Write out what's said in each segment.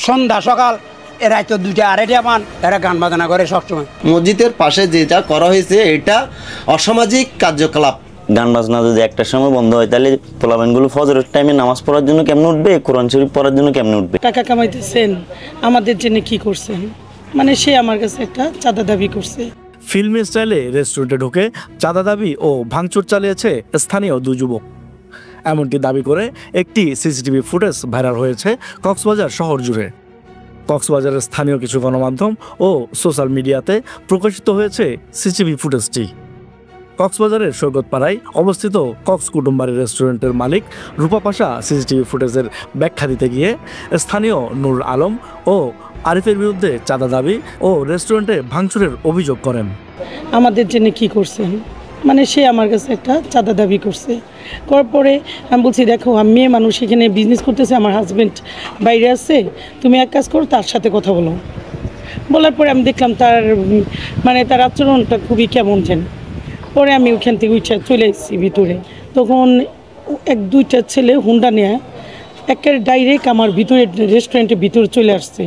সন্ধ্যা সকাল এরা তো 2টা 2:30 মান এরা গান বাজনা করে সবসময়। মসজিদের পাশে যেটা করা হয়েছে এটা অসামাজিক কার্যকলাপ। গান বাজনা যদি একটা সময় বন্ধ হয় তাহলে পোলাপানগুলো ফজরের টাইমে নামাজ পড়ার জন্য কেমনে উঠবে, কোরআন শরীফ পড়ার জন্য কেমনে উঠবে? টাকা কামাইতেছেন, আমাদের জন্য কি করছেন, মানে সে আমার কাছে একটা চাঁদা দাবি করছে। ফিল্মি স্টাইলে রেস্টুরেন্টে ঢুকে চাঁদা দাবি ও ভাঙচুর চালিয়েছে স্থানীয় 2 যুবক। এমনটি দাবি করে একটি সিসিটিভি ফুটেজ ভাইরাল হয়েছে কক্সবাজার শহর জুড়ে। কক্সবাজারের স্থানীয় কিছু গণমাধ্যম ও সোশ্যাল মিডিয়াতে প্রকাশিত হয়েছে সিসিটিভি ফুটেজটি। কক্সবাজারের সৈকতপাড়ায় অবস্থিত কক্স কুটুম্বাড়ি রেস্টুরেন্টের মালিক রূপা পাশা সিসিটিভি ফুটেজের ব্যাখ্যা দিতে গিয়ে স্থানীয় নূর আলম ও আরিফের বিরুদ্ধে চাঁদা দাবি ও রেস্টুরেন্টে ভাঙচুরের অভিযোগ করেন। আমাদের জন্য কি করছেন, মানে সে আমার কাছে একটা চাঁদা দাবি করছে। করার পরে আমি বলছি, দেখো আমি মেয়ে মানুষ, এখানে বিজনেস করতেছে, আমার হাজব্যান্ড বাইরে আছে, তুমি এক কাজ করো, তার সাথে কথা বলো। বলার পরে আমি দেখলাম তার আচরণটা খুবই কেমন যেন। পরে আমি ওখান থেকে চলে এসেছি ভিতরে। তখন 1-2টা ছেলে হুন্ডা নিয়ে একেবারে ডাইরেক্ট আমার ভিতরে রেস্টুরেন্টের ভিতরে চলে আসছে।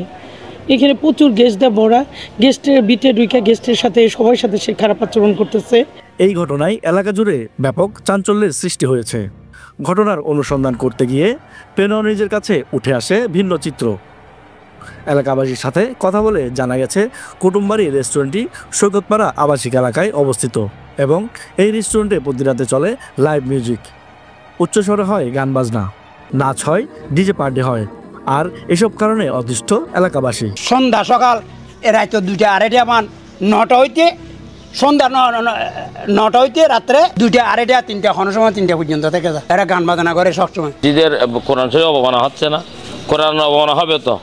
এখানে প্রচুর গেস্ট দেওয়া ভরা, গেস্টের বিটে ঢুকে গেস্টের সাথে সবার সাথে সে খারাপ আচরণ করতেছে। এই ঘটনায় এলাকা জুড়ে ব্যাপক চাঞ্চল্যের সৃষ্টি হয়েছে। ঘটনার অনুসন্ধান করতে গিয়ে পেনওয়ানিজের কাছে উঠে আসে ভিন্ন চিত্র। এলাকাবাসীর সাথে কথা বলে জানা গেছে কুটুম্বাড়ি রেস্টুরেন্টটি সৈকতপাড়া আবাসিক এলাকায় অবস্থিত এবং এই রেস্টুরেন্টে প্রতি রাতে চলে লাইভ মিউজিক, উচ্চস্বরে হয় গান বাজনা, নাচ হয়, ডিজে পার্টি হয়। আর এসব কারণে অতিষ্ঠ এলাকাবাসী। সন্ধ্যা সকাল এরা তো 2টা 2:30 মান 9টা হইতে সন্ধ্যা 9টা হইতে রাত্রে 2টা 2:30 3টা কোনো সময় 3টা পর্যন্ত থেকে যায় এরা গান বাজনা করে সবসময়। মসজিদের কোরআন শরীফ অবমাননা হচ্ছে না? কোরআন অবমাননা হবে তো।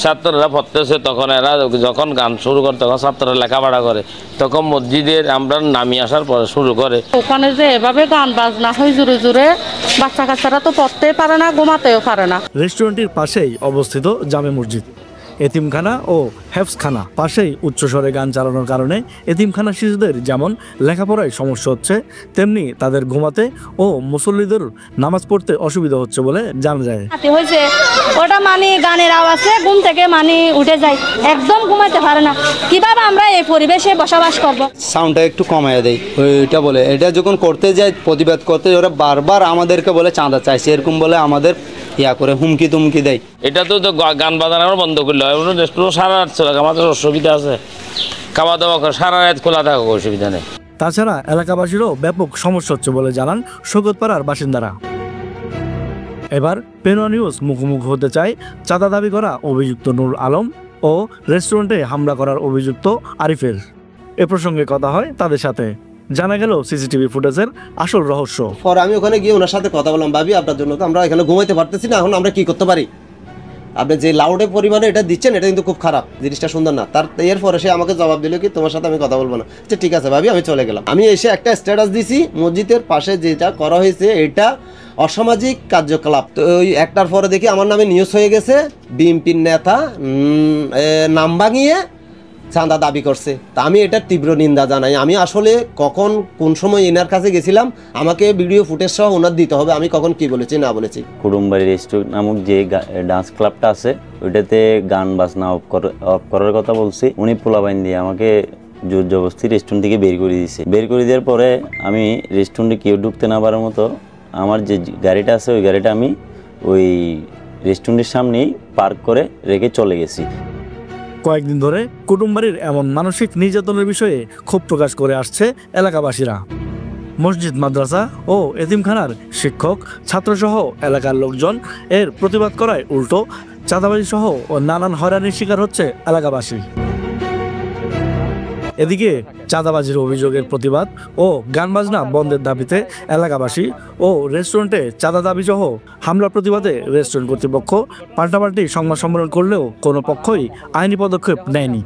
ছাত্ররা পড়তেছে, তখন এরা যখন গান শুরু করে তখন ছাত্ররা লেখাপড়া করে, তখন মসজিদের আমরা নামিয়ে আসার পরে শুরু করে। ওখানে যে এভাবে গান বাজনা হয় জোরে জোরে, বাচ্চা কাচ্চারা তো পড়তেই পারে না, ঘুমাতেও পারে না। রেস্টুরেন্টের পাশেই অবস্থিত জামে মসজিদ, এতিমখানা ও হেফজখানা। পাশেই উচ্চস্বরে গান চালানোর কারণে এতিমখানা শিশুদের যেমন লেখাপড়ায় সমস্যা হচ্ছে, তেমনি তাদের ঘুমাতে ও মুসল্লিদের নামাজ পড়তে অসুবিধা হচ্ছে বলে জানা যায়। হয়েছে ওটা মানে গানের আওয়াজে ঘুম থেকে মানে উঠে যায়, একদম ঘুমাতে পারে না। কিভাবে আমরা এই পরিবেশে বসবাস করব? সাউন্ডটা একটু কমায় দেয়, ওইটা বলে। এটা যখন করতে যায়, প্রতিবাদ করতে, ওরা বারবার আমাদেরকে বলে চাঁদা চাইছে, এরকম বলে আমাদের করে হুমকি তুমকি দেয়। এটা তো গান বাজানো বন্ধ করলে হয়, রেস্টুরেন্ট সারা রাত চলে, আমাদের অসুবিধা আছে, খাওয়া দাওয়া করে সারা রাত খোলা থাকা অসুবিধা নেই। তাছাড়া এলাকাবাসীরও ব্যাপক সমস্যা হচ্ছে বলে জানান সৈকতপাড়ার বাসিন্দারা। এবার পেনোয়া নিউজ মুখোমুখি হতে চায় চাঁদা দাবি করা অভিযুক্ত নূর আলম ও রেস্টুরেন্টে হামলা করার অভিযুক্ত আরিফের। এ প্রসঙ্গে কথা হয় তাদের সাথে। জানা গেল সিসিটিভি ফুটেজের আসল রহস্য। পরে আমি ওখানে গিয়ে ওনার সাথে কথা বললাম, ভাবি আপনার জন্য তো আমরা এখানে ঘুমাইতে পারতেছি না, এখন আমরা কি করতে পারি? আপনি যে লাউডে পরিমাণে এটা দিচ্ছেন, এটা কিন্তু খুব খারাপ, জিনিসটা সুন্দর না। এরপরে সে আমাকে জবাব দিল কি, তোমার সাথে আমি কথা বলবো না। আচ্ছা ঠিক আছে ভাবি, আমি চলে গেলাম। আমি এসে একটা স্ট্যাটাস দিছি, মসজিদের পাশে যেটা করা হয়েছে এটা অসামাজিক কার্যকলাপ। তো ওই একটার পরে দেখি আমার নামে নিউজ হয়ে গেছে, বিএনপির নেতা নাম ভাঙিয়ে চাঁদা দাবি করছে। তা আমি এটার তীব্র নিন্দা জানাই। আমি আসলে কখন কোন সময় এনার কাছে গেছিলাম, আমাকে ভিডিও ফুটেজ সহ ওনার দিতে হবে, আমি কখন কি বলেছি না বলেছি। কুটুম্বাড়ি রেস্টুরেন্ট নামক যে ডান্স ক্লাবটা আছে ওইটাতে গান বাজনা অফ করার কথা বলছি। উনি পোলাপাইন দিয়ে আমাকে জোর জবরদস্তি রেস্টুরেন্ট থেকে বের করে দিয়েছে। বের করে দেওয়ার পরে আমি রেস্টুরেন্টে কেউ ঢুকতে না পারার মতো আমার যে গাড়িটা আছে ওই গাড়িটা আমি ওই রেস্টুরেন্টের সামনেই পার্ক করে রেখে চলে গেছি। কয়েকদিন ধরে কুটুম্বাড়ির এমন মানসিক নির্যাতনের বিষয়ে ক্ষোভ প্রকাশ করে আসছে এলাকাবাসীরা। মসজিদ, মাদ্রাসা ও এতিমখানার শিক্ষক, ছাত্রসহ এলাকার লোকজন এর প্রতিবাদ করায় উল্টো চাঁদাবাজি সহ ও নানান হয়রানির শিকার হচ্ছে এলাকাবাসী। এদিকে চাঁদাবাজির অভিযোগের প্রতিবাদ ও গান বাজনা বন্ধের দাবিতে এলাকাবাসী ও রেস্টুরেন্টে চাঁদা দাবি সহ হামলার প্রতিবাদে রেস্টুরেন্ট কর্তৃপক্ষ পাল্টাপাল্টি সংবাদ সম্মেলন করলেও কোনো পক্ষই আইনি পদক্ষেপ নেয়নি।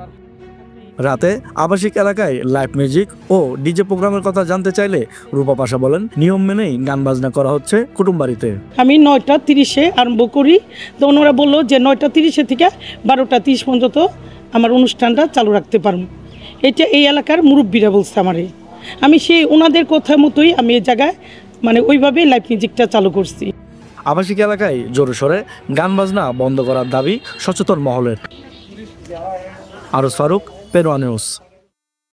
রাতে আবাসিক এলাকায় লাইভ মিউজিক ও ডিজে প্রোগ্রামের কথা জানতে চাইলে রূপা পাশা বলেন, নিয়ম মেনেই গান বাজনা করা হচ্ছে কুটুম্বাড়িতে। আমি 9টা 30-এ আরম্ভ করি, তো ওনারা বললো যে 9টা 30 থেকে 12টা 30 পর্যন্ত আমার অনুষ্ঠানটা চালু রাখতে পারবো। এটা এই এলাকার মুরব্বীরা বলছে আমারে। আমি সেই ওনাদের কথা মতোই আমি এই জায়গায় মানে ওইভাবে লাইভ মিউজিকটা চালু করছি। আবাসিক এলাকায় জোরে সোরে গান বাজনা বন্ধ করার দাবি সচেতন মহলের। আরজ ফারুক, পেরোয়া নিউজ।